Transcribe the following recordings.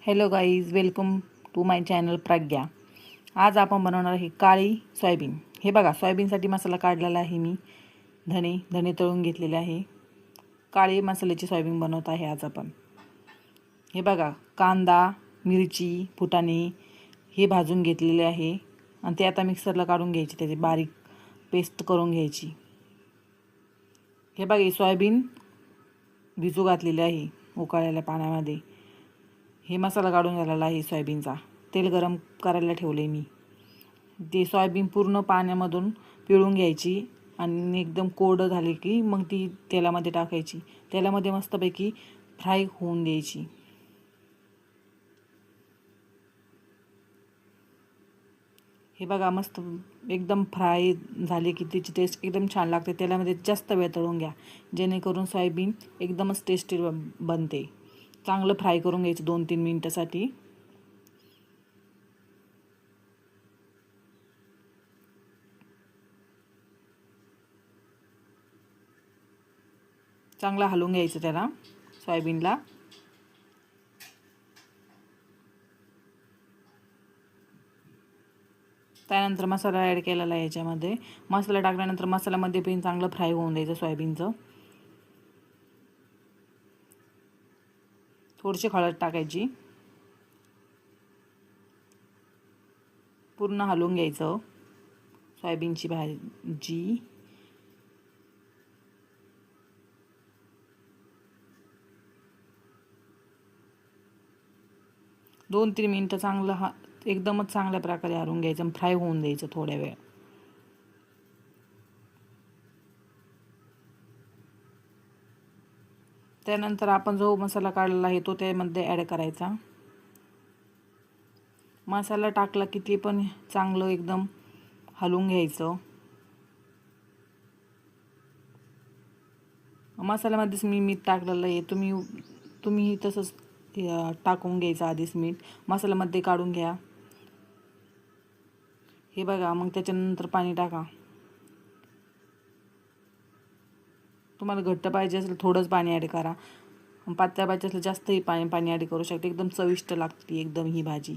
Hello guys, welcome to my channel Pragya. आज आपण बनवणार आहे काळी सोयाबीन। हे बघा, सोयाबीनसाठी मसाला काढलेला आहे मी। धणे तळून घेतलेले आहे। काळी मसाल्याची सोयाबीन बनवत आहे आज आपण। हे बघा, कांदा, मिरची, फुटाणे हे भाजून घेतलेले आहे आणि ते आता मिक्सरला काढून घ्यायची, त्याची बारीक पेस्ट करून घ्यायची। हे बघा, सोयाबीन भिजू घातलेली आहे उकळलेल्या पाण्यामध्ये। हे मसाला काढून झालेला आहे सोयाबीनचा। तेल गरम करायला ठेवले मी। ते सोयाबीन पूर्ण पाण्यामधून पिळून घ्यायची आणि एकदम कोरडं झाली की मग ती तेलामध्ये टाकायची। तेलामध्ये मस्तपैकी फ्राय होऊन द्यायची। हे बघा, मस्त एकदम फ्राय झाली की त्याची टेस्ट एकदम छान लागते। तेलामध्ये जास्त वेळ तळून घ्या, जेणेकरून सोयाबीन एकदमच टेस्टी बनते। चांगलं फ्राय करून घ्यायचं 2-3 मिनिटासाठी। चांगलं हलवून घ्यायचं त्याला, सोयाबीनला। त्यानंतर मसाला ॲड केलेला आहे याच्यामध्ये। मसाला टाकल्यानंतर मसाल्यामध्ये पण चांगलं फ्राय होऊन द्यायचं सोयाबीनचं। थोडीशी हळद टाकायची। पूर्ण हलवून घ्यायचं सोयाबीनची भाजी। दोन 3 मिनिटं चांगलं एकदमच चांगल्या प्रकारे हलवून घ्यायचं, फ्राय होऊन द्यायचं थोड्या वेळ। त्यानंतर आपण जो मसाला काढलेला आहे तो त्यामध्ये ॲड करायचा। मसाला टाकला की ते पण चांगलं एकदम हलवून घ्यायचं। मसाल्यामध्येच मी मीठ टाकलेलं आहे। तुम्ही तसंच टाकून घ्यायचं आधीच मीठ। मसाल्यामध्ये काढून घ्या। हे बघा, मग त्याच्यानंतर पाणी टाका। तुम्हाला घट्ट पाहिजे असेल थोडंच पाणी ॲड करा, पातळ पाहिजे असेल जास्तही पाणी ॲड करू शकते। एकदम चविष्ट लागते एकदम ही भाजी।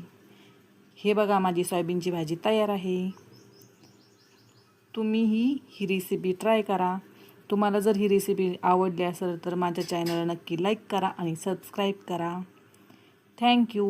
हे बघा, माझी सोयाबीनची भाजी तयार आहे। तुम्हीही ही रेसिपी ट्राय करा। तुम्हाला जर ही रेसिपी आवडली असेल तर माझ्या चॅनलला नक्की लाईक करा आणि सबस्क्राईब करा। थँक्यू।